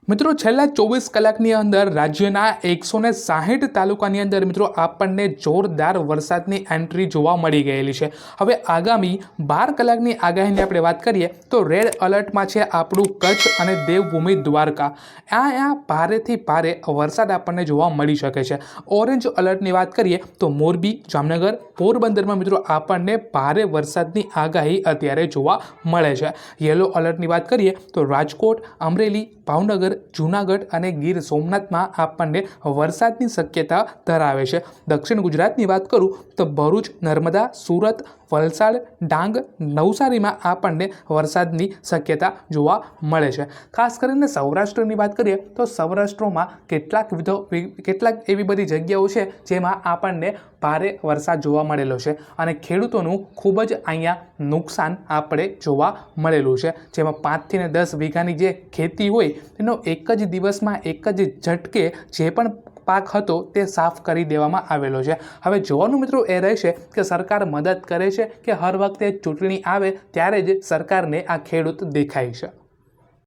મિત્રો છેલ્લા 24 કલાકની અંદર રાજ્યના 160 તાલુકાની અંદર મિત્રો આપણને જોરદાર વરસાદની એન્ટ્રી જોવા મળી ગયેલી છે। હવે આગામી 12 કલાકની આગાહીની આપણે વાત કરીએ તો રેડ એલર્ટમાં છે આપણું કચ્છ અને દેવભૂમિ દ્વારકા। આ ભારેથી ભારે વરસાદ આપણને જોવા મળી શકે છે। ઓરેન્જ એલર્ટની વાત કરીએ તો મોરબી, જામનગર, પોરબંદરમાં મિત્રો આપણને ભારે વરસાદની આગાહી અત્યારે જોવા મળે છે। યલો એલર્ટની વાત કરીએ તો રાજકોટ, અમરેલી, ભાવનગર, જૂનાગઢ અને ગીર સોમનાથમાં આપણને વરસાદની શક્યતા ધરાવે છે। દક્ષિણ ગુજરાતની વાત કરું તો ભરૂચ, નર્મદા, સુરત, વલસાડ, ડાંગ, નવસારીમાં આપણને વરસાદની શક્યતા જોવા મળે છે। ખાસ કરીને સૌરાષ્ટ્રની વાત કરીએ તો સૌરાષ્ટ્રમાં કેટલાક એવી બધી જગ્યાઓ છે જેમાં આપણને ભારે વરસાદ જોવા મળેલો છે અને ખેડૂતોનું ખૂબ જ અહીંયા નુકસાન આપણે જોવા મળેલું છે, જેમાં 5 થી 10 વીઘાની જે ખેતી હોય એનો એક જ દિવસમાં એક જ ઝટકે જે પણ પાક હતો તે સાફ કરી દેવામાં આવેલો છે। હવે જોવાનું મિત્રો એ રહેશે કે સરકાર મદદ કરે છે કે હર વખતે ચૂંટણી આવે ત્યારે જ સરકારને આ ખેડૂત દેખાય છે।